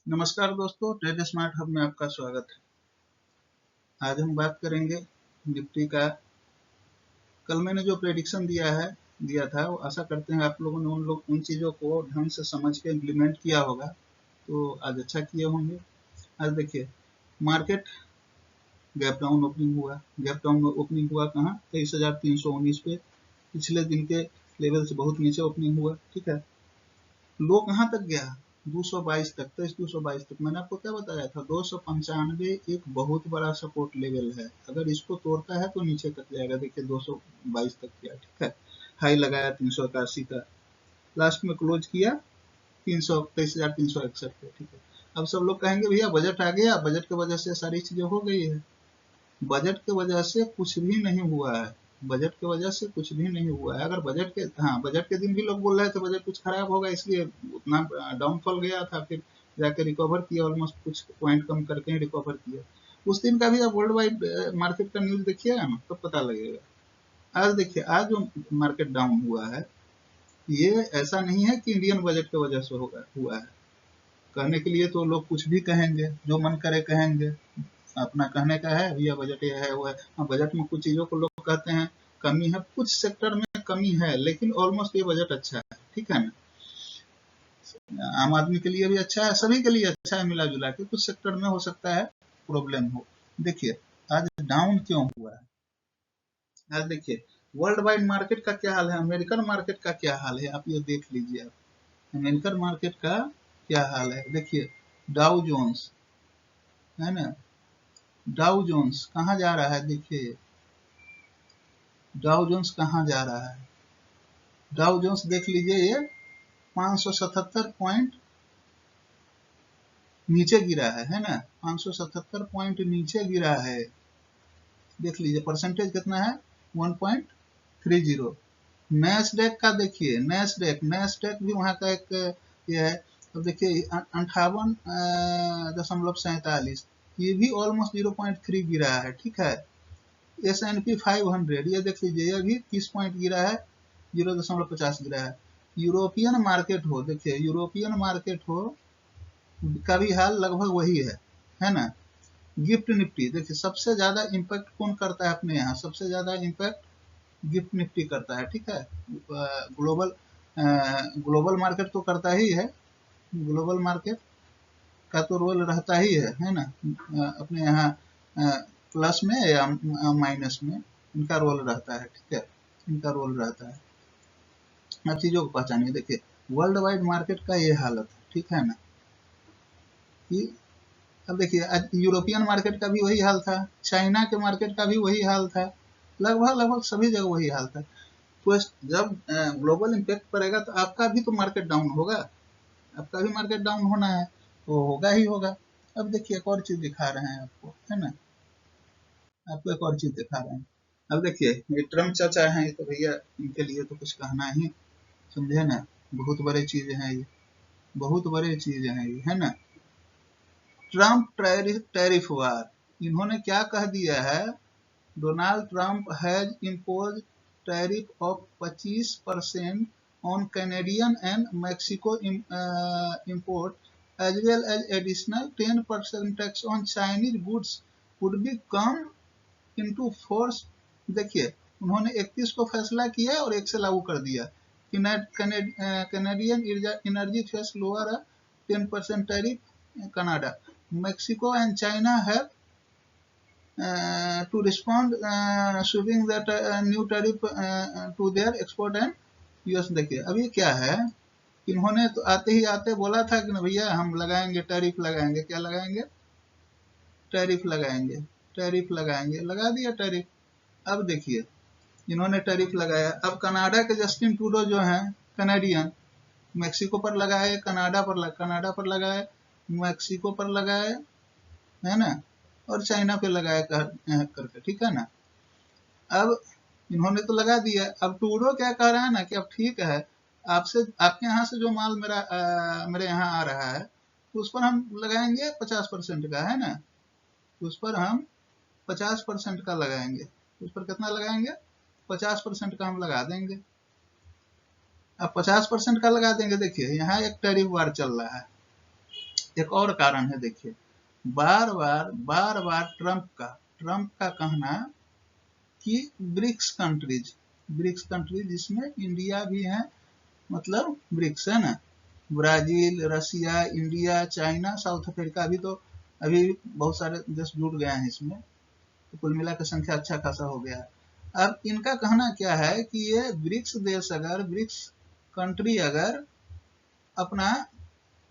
नमस्कार दोस्तों, trade smart hub में आपका स्वागत है। आज हम बात करेंगे निफ्टी का। कल मैंने जो प्रेडिक्शन दिया था, वो आशा करते हैं आप लोगों ने उन चीज़ों को ढंग से समझ के इम्प्लीमेंट किया होगा, तो आज अच्छा किए होंगे। आज देखिए, मार्केट गैप डाउन ओपनिंग हुआ। गैप डाउन ओपनिंग हुआ कहाँ? 23,319 पे। पिछले दिन के लेवल से बहुत नीचे ओपनिंग हुआ, ठीक है। लो कहाँ तक गया? 222 तक। 222 तक मैंने आपको क्या बताया था? 295 एक बहुत बड़ा सपोर्ट लेवल है। अगर इसको तोड़ता है तो नीचे तक जाएगा। देखिए 222 तक गया, ठीक है। हाई लगाया 381 का, लास्ट में क्लोज किया 23,361 पे, ठीक है। अब सब लोग कहेंगे भैया बजट आ गया, बजट की वजह से सारी चीजें हो गई है। बजट की वजह से कुछ भी नहीं हुआ है। बजट की वजह से कुछ भी नहीं हुआ है। अगर बजट के दिन भी लोग बोल रहे थे बजट कुछ खराब होगा, इसलिए उतना डाउनफॉल गया था, फिर जाके रिकवर किया, ऑलमोस्ट कुछ पॉइंट कम करके रिकवर किया। उस दिन का भी आप वर्ल्ड वाइड मार्केट का न्यूज देखिएगा ना, तो पता लगेगा। आज देखिए, आज जो मार्केट डाउन हुआ है, ये ऐसा नहीं है कि इंडियन बजट की वजह से हुआ है। कहने के लिए तो लोग कुछ भी कहेंगे, जो मन करे कहेंगे, अपना कहने का है भैया बजट ये है वो है। हाँ, बजट में कुछ चीजों को लोग कहते हैं कमी है, कुछ सेक्टर में कमी है, लेकिन ऑलमोस्ट ये बजट अच्छा है, ठीक है ना। आम आदमी के लिए भी अच्छा है, सभी के लिए अच्छा है, मिला जुला के। कुछ सेक्टर में हो सकता है प्रॉब्लम हो। देखिए आज डाउन क्यों हुआ है। आज देखिए वर्ल्ड वाइड मार्केट का क्या हाल है, अमेरिकन मार्केट का क्या हाल है, आप ये देख लीजिए। आप अमेरिकन मार्केट का क्या हाल है, देखिए। डाउ जोन्स है ना, डाउ जोन्स कहाँ जा रहा है? देखिए डाउ जोन्स कहाँ जा रहा है। डाउ जोन्स देख लीजिए, ये 577 पॉइंट नीचे गिरा है ना। 577 पॉइंट नीचे गिरा है। देख लीजिए परसेंटेज कितना है, 1.30। नैस्डैक का देखिए, नैस्डैक भी वहां का एक ये है। तो देखिए 58.47, ये भी ऑलमोस्ट 0.3 गिरा है, ठीक है। S&P 500 ये देख लीजिए, ये भी 30 पॉइंट गिरा है, 0.50 गिरा है। यूरोपियन मार्केट हो, देखिए यूरोपियन मार्केट हो का भी हाल लगभग वही है ना। गिफ्ट निफ्टी देखिए, सबसे ज्यादा इम्पैक्ट कौन करता है अपने यहाँ? सबसे ज्यादा इम्पैक्ट गिफ्ट निफ्टी करता है, ठीक है। ग्लोबल ग्लोबल मार्केट तो करता ही है, ग्लोबल मार्केट का तो रोल रहता ही है ना। अपने यहाँ प्लस में या माइनस में इनका रोल रहता है, ठीक है। इनका रोल रहता है। हर चीजों को पहचानिए। देखिए वर्ल्ड वाइड मार्केट का ये हालत है, ठीक है ना। कि अब देखिए यूरोपियन मार्केट का भी वही हाल था, चाइना के मार्केट का भी वही हाल था, लगभग लगभग सभी जगह वही हाल था। तो जब ग्लोबल इम्पैक्ट पड़ेगा तो आपका भी तो मार्केट डाउन होगा, आपका भी मार्केट डाउन होना है, तो होगा ही होगा। अब देखिए एक और चीज दिखा रहे हैं आपको, है ना। आपको एक और चीज दिखा रहे हैं। अब देखिए ये ट्रम्प चाचा हैं, तो भैया इनके लिए तो कुछ कहना ही, समझे ना। बहुत बड़े चीज हैं ये, बहुत बड़े चीज हैं ये, है ना। ट्रम्प टैरिफ वार, इन्होंने क्या कह दिया है? Donald Trump has impose tariff of 25% on Canadian and Mexico import, as well as additional 10% tax on Chinese goods would be come into force। देखिए उन्होंने 31 को फैसला किया और 1 से लागू कर दिया। Canadian energy face lower 10% tariff Canada, Mexico and China have to respond shipping that new tariff to their export and US। देखिए अब ये क्या है, इन्होंने तो आते ही आते बोला था कि भैया हम लगाएंगे टैरिफ लगाएंगे। क्या लगाएंगे? टैरिफ लगाएंगे, टैरिफ लगाएंगे, लगा दिया टैरिफ। अब देखिए इन्होंने टैरिफ लगाया। अब कनाडा के जस्टिन ट्रूडो जो हैं कनाडियन, मेक्सिको पर लगाए, कनाडा पर लगाए, मेक्सिको पर लगाए, है ना, और चाइना पे लगाए करके, ठीक है ना। अब इन्होंने तो लगा दिया। अब ट्रूडो क्या कह रहा है ना कि अब ठीक है, आपसे आपके यहाँ से जो माल मेरे यहाँ आ रहा है, तो उस पर हम लगाएंगे 50% का, है ना। उस पर हम 50% का लगाएंगे। उस पर कितना लगाएंगे? 50% का हम लगा देंगे। अब 50% का लगा देंगे। देखिए यहाँ एक टैरिफ वार चल रहा है, एक और कारण है, देखिए बार बार ट्रम्प का कहना कि ब्रिक्स कंट्रीज जिसमें इंडिया भी है, मतलब ब्रिक्स है ना, ब्राजील, रसिया, इंडिया, चाइना, साउथ अफ्रीका, अभी बहुत सारे देश जुड़ गए हैं इसमें, तो कुल मिला के संख्या अच्छा खासा हो गया है। अब इनका कहना क्या है कि ये ब्रिक्स कंट्री अगर अपना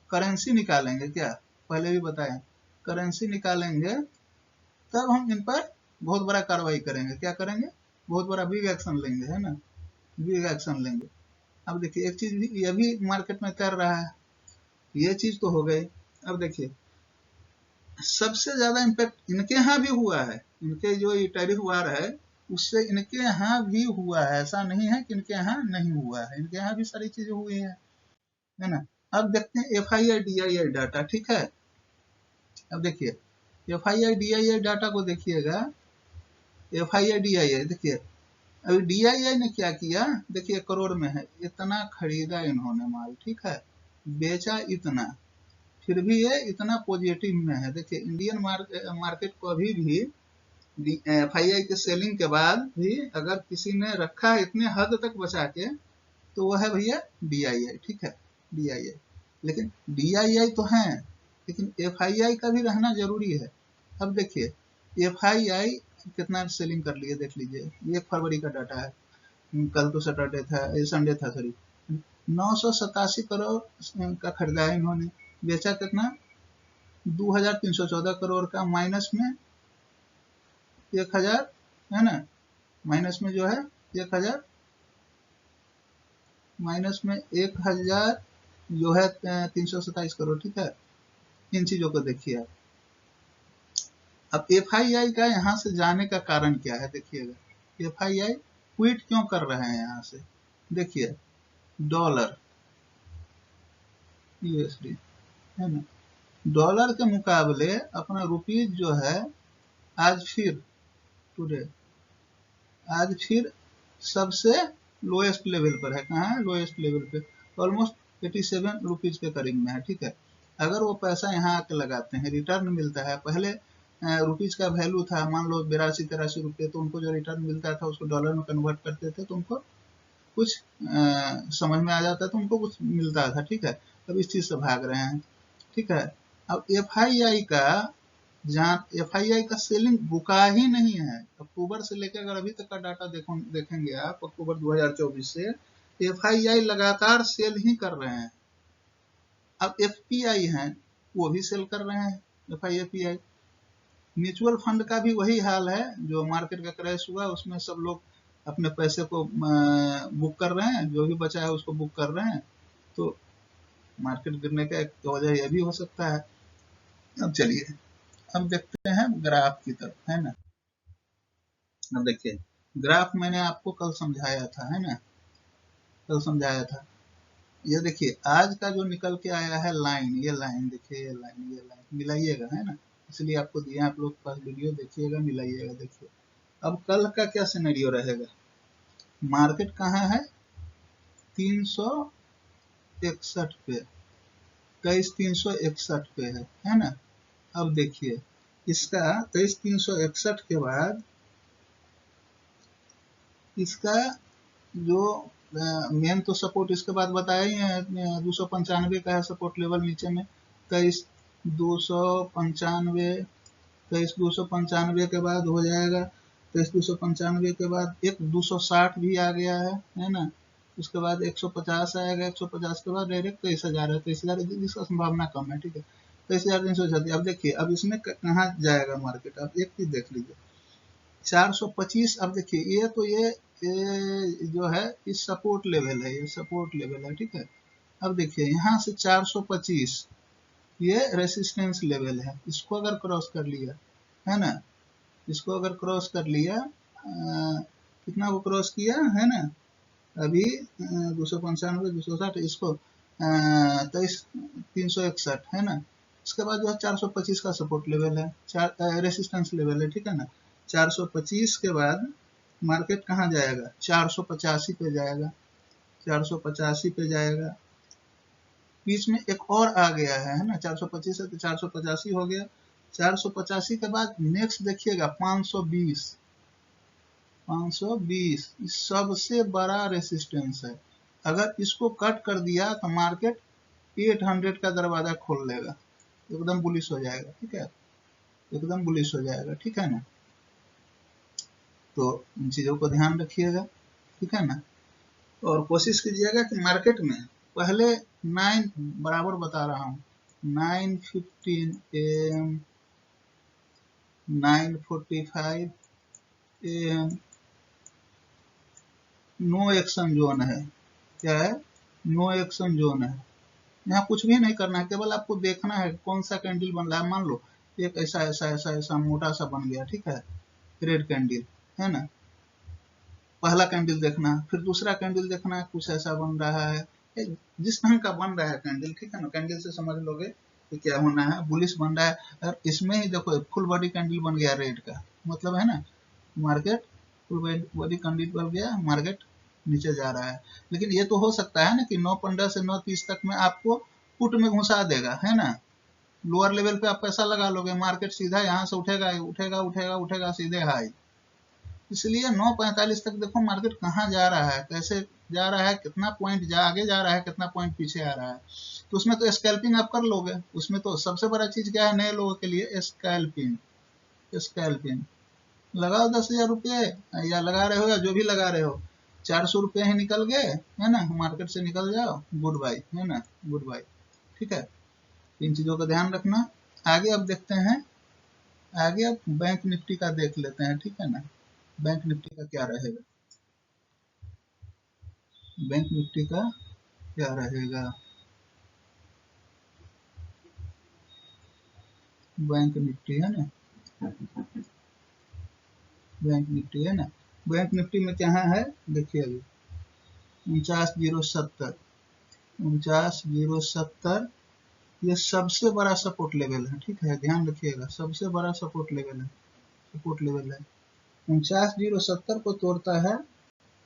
करेंसी निकालेंगे, क्या पहले भी बताए, करेंसी निकालेंगे, तब हम इन पर बहुत बड़ा कार्रवाई करेंगे। क्या करेंगे? बहुत बड़ा बिग एक्शन लेंगे, है ना, बिग एक्शन लेंगे। अब देखिए एक चीज भी ये भी मार्केट में कर रहा है, ये चीज तो हो गई। अब देखिए सबसे ज्यादा इम्पैक्ट इनके यहाँ भी हुआ है, इनके जो ये टैरिफ वार है उससे इनके यहाँ भी हुआ है, ऐसा नहीं है कि इनके यहाँ नहीं हुआ है, इनके यहाँ भी सारी चीजें हुई है ना। अब देखते हैं FII DII डाटा, ठीक है। अब देखिए FII DII डाटा को देखिएगा, FII DII देखिए, अभी DII ने क्या किया, देखिए करोड़ में है, इतना खरीदा इन्होंने माल, ठीक है, बेचा इतना, फिर भी ये इतना पॉजिटिव में है। देखिए इंडियन मार्केट को अभी भी FII के सेलिंग के बाद भी अगर किसी ने रखा है इतने हद तक बचा के, तो वह है भैया DII, ठीक है, DII। लेकिन DII तो है, लेकिन FII का भी रहना जरूरी है। अब देखिए FII कितना सेलिंग कर लिए देख लीजिए, ये 1 फरवरी का डाटा है, कल तो सैटरडे था, संडे था सॉरी, 987 करोड़ का खरीदा है इन्होंने, बेचा कितना 2314 करोड़ का, माइनस में 1000, है ना, माइनस में जो है 1000, माइनस में 1000 जो है 327 करोड़, ठीक है। इन चीजों को देखिए आप। अब FII का यहाँ से जाने का कारण क्या है, देखिएगा FII क्विट क्यों कर रहे हैं यहाँ से, देखिए डॉलर USD, है ना, डॉलर के मुकाबले अपना रुपीज जो है आज फिर सबसे लोएस्ट लेवल पर है। कहाँ है? लोएस्ट लेवल पे, ऑलमोस्ट 87 रुपीज के करीब में है, ठीक है। अगर वो पैसा यहाँ आके लगाते हैं, रिटर्न मिलता है, पहले रुपीज का वैल्यू था मान लो 82-83 रुपये, तो उनको जो रिटर्न मिलता था उसको डॉलर में कन्वर्ट करते थे तो उनको कुछ समझ में आ जाता था, तो उनको कुछ मिलता था, ठीक है। अब इस चीज से भाग रहे हैं, ठीक है। अब FII का सेलिंग रुका ही नहीं है, अक्टूबर से लेकर अगर अभी तक का डाटा देखेंगे आप, अक्टूबर 2024 से FII लगातार सेल ही कर रहे हैं। अब FPI हैं, वो भी सेल कर रहे हैं, FII म्यूचुअल फंड का भी वही हाल है, जो मार्केट का क्रैश हुआ उसमें सब लोग अपने पैसे को बुक कर रहे हैं, जो भी बचा है उसको बुक कर रहे हैं, तो मार्केट गिरने का एक वजह यह भी हो सकता है। अब चलिए अब देखते हैं ग्राफ की तरफ, है ना। अब देखिए ग्राफ मैंने आपको कल समझाया था, है ना, कल समझाया था। ये देखिए आज का जो निकल के आया है लाइन, ये लाइन देखिए, ये लाइन मिलाइएगा, है ना, इसलिए आपको दिया, आप लोग पास वीडियो देखिएगा, मिलाइएगा। देखिए अब कल का क्या सिनेरियो रहेगा, मार्केट कहाँ है 361 पे, 23,361 पे है ना। अब देखिए इसका 23,361 के बाद इसका जो मेन तो सपोर्ट इसके बाद बताया ही है, 295 का है सपोर्ट लेवल नीचे में, 23,295 के बाद हो जाएगा, 23,295 के बाद एक 260 भी आ गया है ना, उसके बाद 150 आएगा, 150 के बाद डायरेक्ट 23,000 है, 23,000 जिसका संभावना कम है, ठीक है, 23,336। अब देखिए अब इसमें कहाँ जाएगा मार्केट, अब एक चीज देख लीजिए 425। अब देखिए ये जो है इस सपोर्ट लेवल है, ये सपोर्ट लेवल है, ठीक है। अब देखिए यहाँ से 425 ये रेसिस्टेंस लेवल है, इसको अगर क्रॉस कर लिया, है ना, इसको अगर क्रॉस कर लिया, कितना को क्रॉस किया है ना, अभी 295, 260, इसको 23,361 है ना, इसके बाद जो है 425 का सपोर्ट लेवल है, रेसिस्टेंस लेवल है, ठीक है ना। 425 के बाद मार्केट कहाँ जाएगा, 485 पे जाएगा, 485 पे जाएगा, बीच में एक और आ गया है ना, 425 है तो 485 हो गया। 485 के बाद नेक्स्ट देखिएगा 520, 520 सबसे बड़ा रेसिस्टेंस है। अगर इसको कट कर दिया तो मार्केट 800 का दरवाजा खोल लेगा, एकदम बुलिश हो जाएगा, ठीक है, एकदम बुलिश हो जाएगा, ठीक है ना। तो इन चीजों को ध्यान रखिएगा, ठीक है ना। और कोशिश कीजिएगा कि मार्केट में पहले 9 बराबर बता रहा हूँ, 9:15 AM, 9:45 AM no action zone है। क्या है? नो एक्शन जोन है। यहाँ कुछ भी नहीं करना है, केवल आपको देखना है कौन सा कैंडल बन रहा है। मान लो एक ऐसा ऐसा ऐसा ऐसा मोटा सा बन गया, ठीक है, रेड कैंडल है ना, पहला कैंडल देखना, फिर दूसरा कैंडल देखना है, कुछ ऐसा बन रहा है, जिस ढंग का बन रहा है कैंडल, ठीक है ना, कैंडल से समझ लोगे कि क्या होना है, बुलिश बन रहा है। और इसमें ही देखो फुल बॉडी कैंडल बन गया रेड का, मतलब है ना मार्केट फुल बॉडी कैंडल बन गया, मार्केट नीचे जा रहा है। लेकिन ये तो हो सकता है ना कि 9:15 से 9:30 तक में आपको पुट में घुसा देगा, है ना, लोअर लेवल पे आप पैसा लगा लोगे, मार्केट सीधा यहाँ से उठेगा उठेगा उठेगा उठेगा सीधे हाई। इसलिए 9:45 तक देखो मार्केट कहाँ जा रहा है, कैसे जा रहा है, कितना पॉइंट आगे जा रहा है, कितना पॉइंट पीछे आ रहा है। तो उसमें तो स्कैल्पिंग आप कर लोगे। उसमें तो सबसे बड़ा चीज क्या है नए लोगों के लिए, स्कैल्पिंग। स्कैल्पिंग लगाओ 10,000 रुपये, या लगा रहे हो या जो भी लगा रहे हो, 400 रुपये ही निकल गए, है ना, मार्केट से निकल जाओ, गुड बाय, है ना, गुड बाय, ठीक है। इन चीजों का ध्यान रखना। आगे अब देखते हैं, आगे अब बैंक निफ्टी का देख लेते हैं, ठीक है ना। बैंक निफ्टी का क्या रहेगा, बैंक निफ्टी का क्या रहेगा, बैंक निफ्टी है ना, बैंक निफ्टी है ना, बैंक निफ्टी में क्या है देखिए अभी 49,070, 49,070 ये सबसे बड़ा सपोर्ट लेवल है, ठीक है, ध्यान रखिएगा, सबसे बड़ा सपोर्ट लेवल है, सपोर्ट लेवल है। 49,070 को तोड़ता है,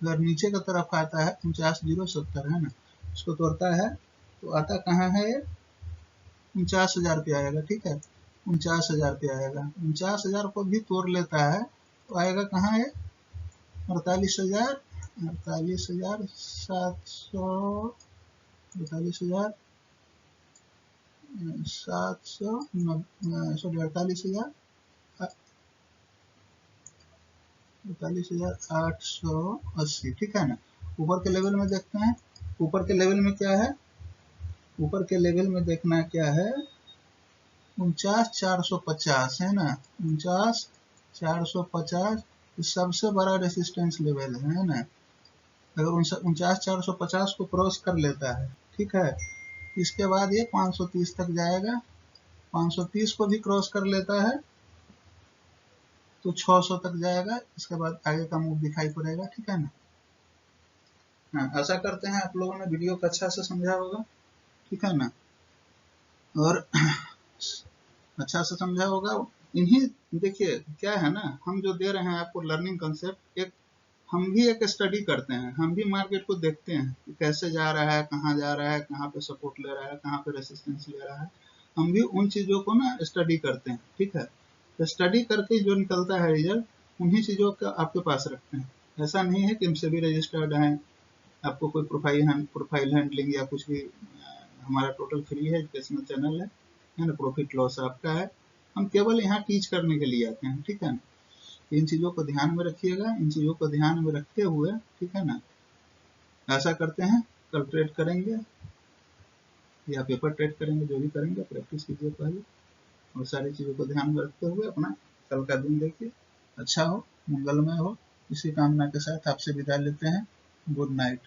अगर नीचे की तरफ आता है 49,070 है ना, उसको तोड़ता है तो आता कहाँ है, 49,000 पे आएगा, ठीक है, 49,000 पे आएगा। 49,000 को भी तोड़ लेता है तो आएगा कहाँ है, 48,000, 48,700, 48,700, सॉरी 48,880, ठीक है ना। ऊपर के लेवल में देखते हैं, ऊपर के लेवल में क्या है, ऊपर के लेवल में देखना क्या है, 49,450 है ना, 49,450 सबसे बड़ा रेसिस्टेंस लेवल है ना। अगर 49,450 को क्रॉस कर लेता है, ठीक है, इसके बाद ये 530 तक जाएगा, 530 को भी क्रॉस कर लेता है तो 600 तक जाएगा, इसके बाद आगे का मूव दिखाई पड़ेगा, ठीक है ना। हाँ, आशा करते हैं आप लोगों ने वीडियो को अच्छा से समझा होगा, ठीक है ना, और अच्छा से समझा होगा। इन्हीं देखिए क्या है ना, हम जो दे रहे हैं आपको लर्निंग कंसेप्ट, एक हम भी एक स्टडी करते हैं, हम भी मार्केट को देखते हैं कि कैसे जा रहा है, कहाँ जा रहा है, कहाँ पे सपोर्ट ले रहा है, कहाँ पे रेसिस्टेंस ले रहा है, हम भी उन चीज़ों को ना स्टडी करते हैं, ठीक है। तो स्टडी करके जो निकलता है रिजल्ट उन्हीं चीज़ों का आपके पास रखते हैं। ऐसा नहीं है कि हमसे भी रजिस्टर्ड हैं, आपको कोई प्रोफाइल हैंडलिंग या कुछ भी, हमारा टोटल फ्री है, एजुकेशनल चैनल है ना, प्रॉफिट लॉस आपका है, हम केवल यहाँ टीच करने के लिए आते हैं, ठीक है ना। इन चीज़ों को ध्यान में रखिएगा, इन चीज़ों को ध्यान में रखते हुए, ठीक है ना, ऐसा करते हैं कल ट्रेड करेंगे या पेपर ट्रेड करेंगे, जो भी करेंगे प्रैक्टिस कीजिए पहले, और सारी चीज़ों को ध्यान में रखते हुए अपना कल का दिन देखिए अच्छा हो, मंगलमय हो। इसी कामना के साथ आपसे विदा लेते हैं। Good night.